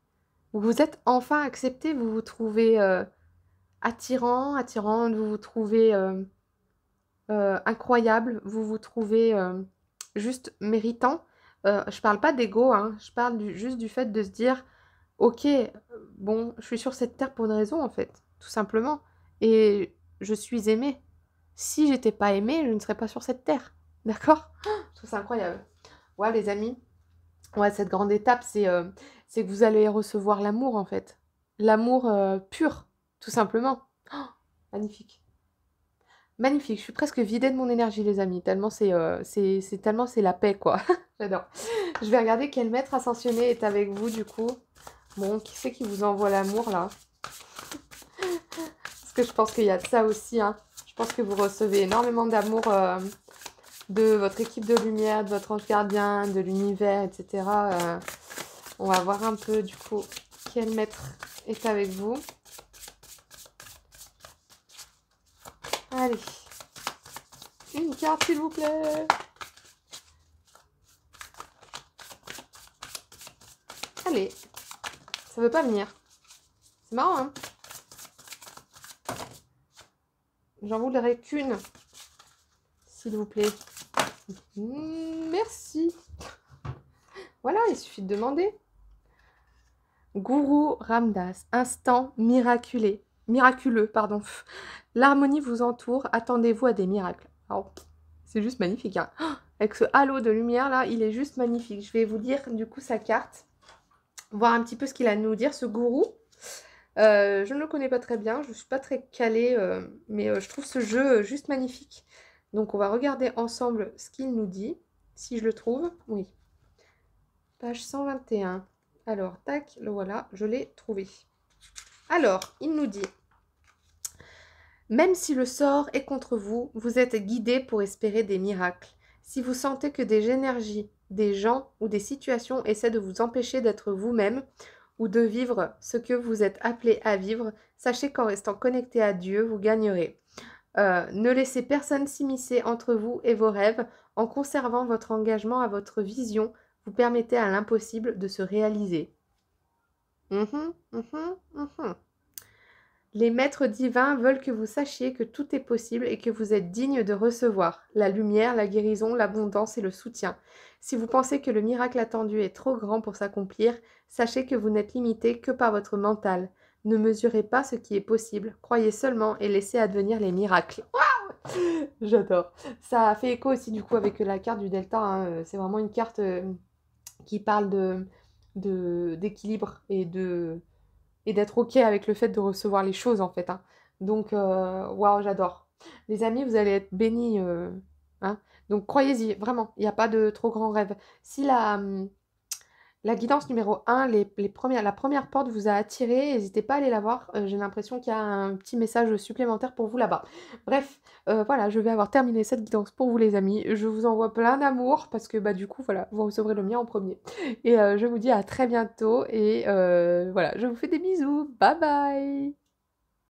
Vous vous êtes enfin accepté, vous vous trouvez attirant, attirante, vous vous trouvez incroyable, vous vous trouvez juste méritant. Je parle pas d'ego, hein, je parle juste du fait de se dire, ok, bon, je suis sur cette terre pour une raison en fait, tout simplement. Et je suis aimée. Si j'étais pas aimée, je ne serais pas sur cette terre. D'accord? Je trouve ça incroyable. Ouais, les amis. Ouais, cette grande étape, c'est que vous allez recevoir l'amour, en fait. L'amour pur, tout simplement. Oh, magnifique. Magnifique. Je suis presque vidée de mon énergie, les amis. Tellement tellement c'est la paix, quoi. J'adore. Je vais regarder quel maître ascensionné est avec vous, du coup. Bon, qui c'est qui vous envoie l'amour, là? Parce que je pense qu'il y a de ça aussi, hein. Je pense que vous recevez énormément d'amour de votre équipe de lumière, de votre ange gardien, de l'univers, etc. On va voir un peu du coup quel maître est avec vous. Allez, une carte s'il vous plaît. Allez, ça veut pas venir. C'est marrant, hein? J'en voudrais qu'une, s'il vous plaît. Merci. Voilà, il suffit de demander. Gourou Ramdas, instant miraculeux, pardon. L'harmonie vous entoure, attendez-vous à des miracles. C'est juste magnifique, hein. Avec ce halo de lumière là, il est juste magnifique. Je vais vous lire du coup sa carte, voir un petit peu ce qu'il a à nous dire, ce gourou. Je ne le connais pas très bien, je ne suis pas très calée, mais je trouve ce jeu juste magnifique. Donc on va regarder ensemble ce qu'il nous dit, si je le trouve. Oui. Page 121. Alors, tac, le voilà, je l'ai trouvé. Alors, il nous dit: même si le sort est contre vous, vous êtes guidé pour espérer des miracles. Si vous sentez que des énergies, des gens ou des situations essaient de vous empêcher d'être vous-même ou de vivre ce que vous êtes appelé à vivre, sachez qu'en restant connecté à Dieu, vous gagnerez. Ne laissez personne s'immiscer entre vous et vos rêves. En conservant votre engagement à votre vision, vous permettez à l'impossible de se réaliser. Les maîtres divins veulent que vous sachiez que tout est possible et que vous êtes digne de recevoir la lumière, la guérison, l'abondance et le soutien. Si vous pensez que le miracle attendu est trop grand pour s'accomplir, sachez que vous n'êtes limité que par votre mental. Ne mesurez pas ce qui est possible, croyez seulement et laissez advenir les miracles. J'adore. Ça fait écho aussi du coup avec la carte du Delta, hein. C'est vraiment une carte qui parle d'équilibre et d'être OK avec le fait de recevoir les choses en fait, hein. Donc waouh, j'adore. Les amis, vous allez être bénis, hein. Donc croyez-y, vraiment, il n'y a pas de trop grands rêves. Si la guidance numéro 1, la première porte vous a attiré, n'hésitez pas à aller la voir. J'ai l'impression qu'il y a un petit message supplémentaire pour vous là-bas. Bref, voilà, je vais avoir terminé cette guidance pour vous les amis. Je vous envoie plein d'amour parce que bah du coup, voilà, vous recevrez le mien en premier. Et je vous dis à très bientôt et voilà, je vous fais des bisous. Bye bye!